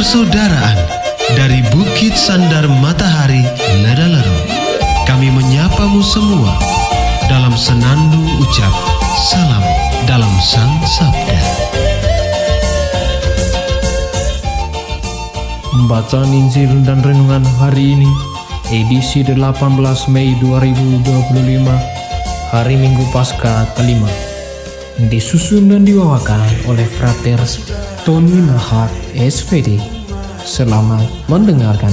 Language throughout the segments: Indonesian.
persaudaraan dari Bukit Sandar Matahari Ladalero. Kami menyapamu semua dalam senandung ucap salam dalam Sang Sabda. Bacaan Injil dan Renungan hari ini, edisi 18 Mei 2025, hari Minggu Paskah kelima. Disusun dan dibawakan oleh Frater Tony Nahar SVD. Selamat mendengarkan.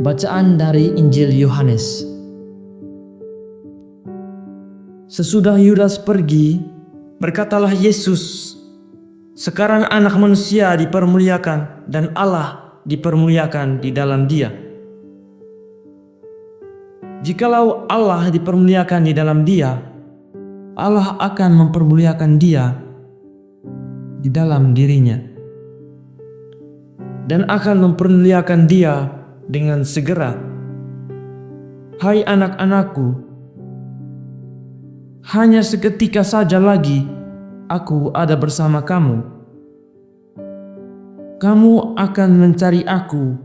Bacaan dari Injil Yohanes. Sesudah Yudas pergi, berkatalah Yesus, "Sekarang Anak Manusia dipermuliakan dan Allah dipermuliakan di dalam Dia. Jikalau Allah dipermuliakan di dalam Dia, Allah akan mempermuliakan Dia di dalam dirinya dan akan mempermuliakan Dia dengan segera. Hai anak-anakku, hanya seketika saja lagi aku ada bersama kamu. Kamu akan mencari aku,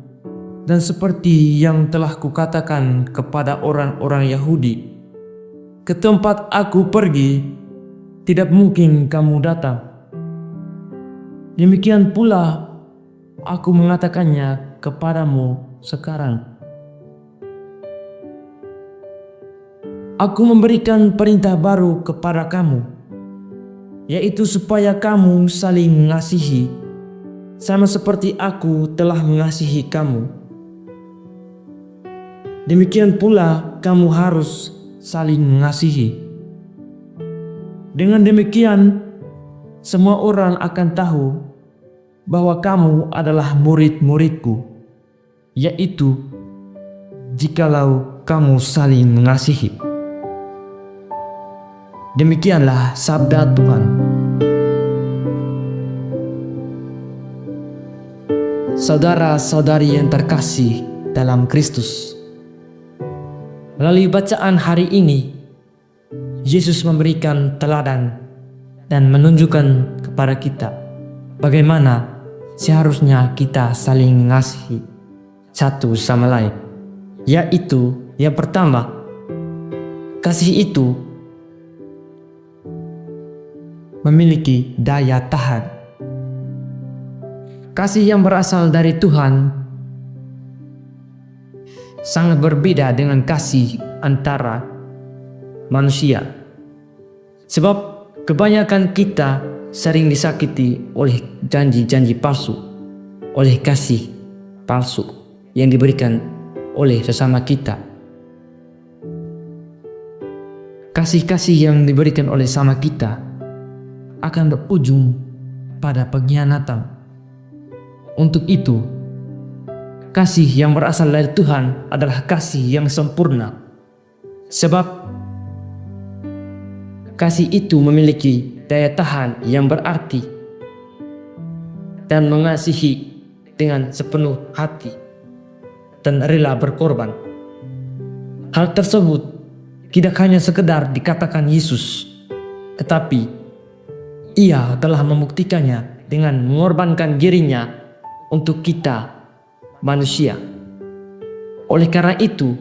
dan seperti yang telah kukatakan kepada orang-orang Yahudi, ke tempat aku pergi, tidak mungkin kamu datang. Demikian pula aku mengatakannya kepadamu sekarang. Aku memberikan perintah baru kepada kamu, yaitu supaya kamu saling mengasihi, sama seperti aku telah mengasihi kamu. Demikian pula kamu harus saling mengasihi. Dengan demikian, semua orang akan tahu bahwa kamu adalah murid-muridku, yaitu jikalau kamu saling mengasihi." Demikianlah sabda Tuhan. Saudara-saudari yang terkasih dalam Kristus, melalui bacaan hari ini, Yesus memberikan teladan dan menunjukkan kepada kita bagaimana seharusnya kita saling mengasihi satu sama lain. Yaitu yang pertama, kasih itu memiliki daya tahan. Kasih yang berasal dari Tuhan sangat berbeda dengan kasih antara manusia. Sebab kebanyakan kita sering disakiti oleh janji-janji palsu, oleh kasih palsu yang diberikan oleh sesama kita. Kasih-kasih yang diberikan oleh sama kita akan berujung pada pengkhianatan. Untuk itu, kasih yang berasal dari Tuhan adalah kasih yang sempurna. Sebab kasih itu memiliki daya tahan yang berarti dan mengasihi dengan sepenuh hati dan rela berkorban. Hal tersebut tidak hanya sekedar dikatakan Yesus, tetapi Ia telah membuktikannya dengan mengorbankan dirinya untuk kita manusia. Oleh karena itu,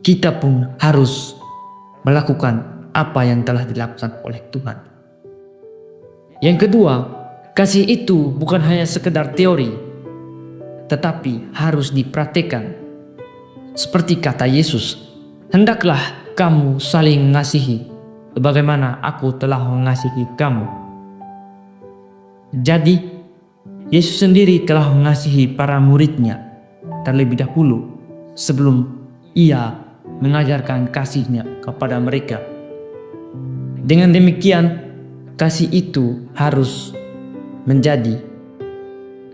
kita pun harus melakukan apa yang telah dilakukan oleh Tuhan. Yang kedua, kasih itu bukan hanya sekedar teori, tetapi harus dipraktikkan. Seperti kata Yesus, "Hendaklah kamu saling mengasihi sebagaimana aku telah mengasihi kamu." Jadi, Yesus sendiri telah mengasihi para muridnya terlebih dahulu sebelum Ia mengajarkan kasih-Nya kepada mereka. Dengan demikian, kasih itu harus menjadi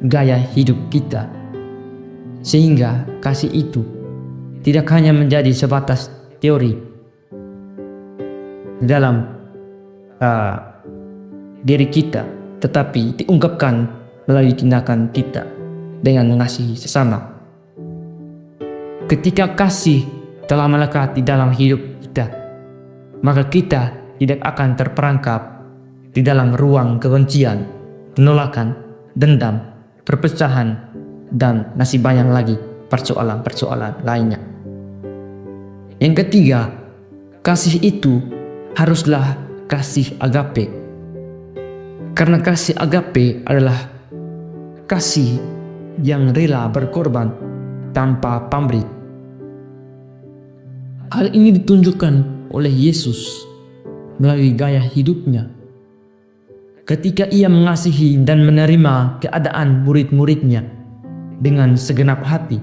gaya hidup kita, sehingga kasih itu tidak hanya menjadi sebatas teori dalam diri kita, tetapi diungkapkan melalui tindakan kita dengan mengasihi sesama. Ketika kasih telah melekat di dalam hidup kita, maka kita tidak akan terperangkap di dalam ruang kebencian, penolakan, dendam, perpecahan, dan masih banyak lagi persoalan-persoalan lainnya. Yang ketiga, kasih itu haruslah kasih agape. Karena kasih agape adalah kasih yang rela berkorban tanpa pamrih. Hal ini ditunjukkan oleh Yesus melalui gaya hidupnya. Ketika ia mengasihi dan menerima keadaan murid-muridnya dengan segenap hati.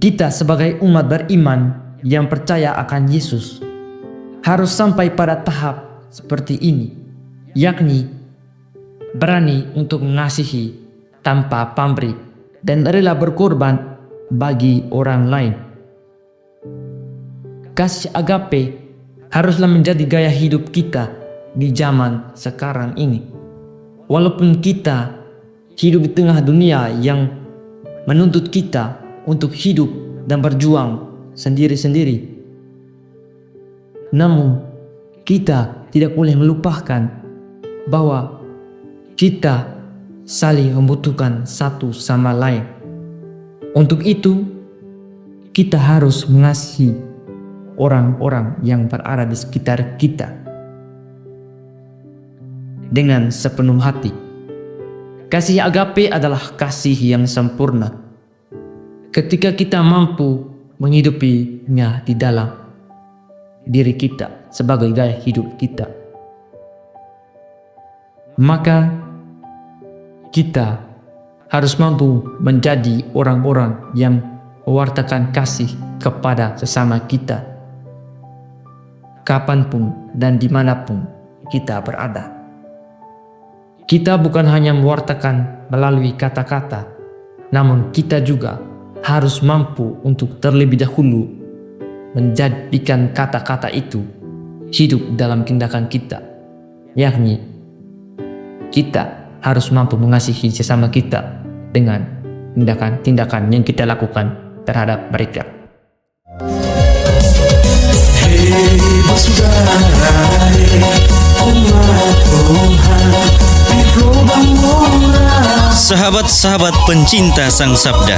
Kita sebagai umat beriman yang percaya akan Yesus harus sampai pada tahap seperti ini, yakni berani untuk mengasihi tanpa pamrih dan rela berkorban bagi orang lain. Kasih agape haruslah menjadi gaya hidup kita di zaman sekarang ini. Walaupun kita hidup di tengah dunia yang menuntut kita untuk hidup dan berjuang sendiri-sendiri, namun kita tidak boleh melupakan bahwa kita saling membutuhkan satu sama lain. Untuk itu, kita harus mengasihi orang-orang yang berada di sekitar kita dengan sepenuh hati. Kasih agape adalah kasih yang sempurna ketika kita mampu menghidupinya di dalam diri kita sebagai gaya hidup kita. Maka kita harus mampu menjadi orang-orang yang mewartakan kasih kepada sesama kita kapanpun dan dimanapun kita berada. Kita bukan hanya mewartakan melalui kata-kata, namun kita juga harus mampu untuk terlebih dahulu menjadikan kata-kata itu hidup dalam tindakan kita, yakni kita harus mampu mengasihi sesama kita dengan tindakan-tindakan yang kita lakukan terhadap mereka. Sahabat-sahabat pencinta Sang Sabda,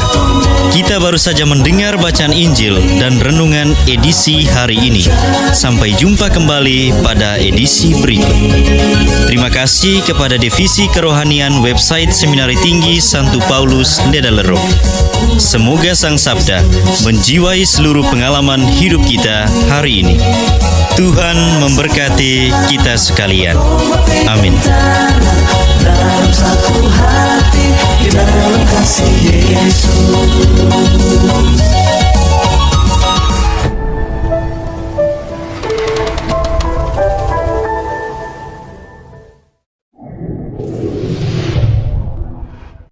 kita baru saja mendengar bacaan Injil dan renungan edisi hari ini. Sampai jumpa kembali pada edisi berikut. Terima kasih kepada Divisi Kerohanian website Seminari Tinggi Santo Paulus Nedalero. Semoga Sang Sabda menjiwai seluruh pengalaman hidup kita hari ini. Tuhan memberkati kita sekalian. Amin. Dalam satu hati, di dalam kasih Yesus.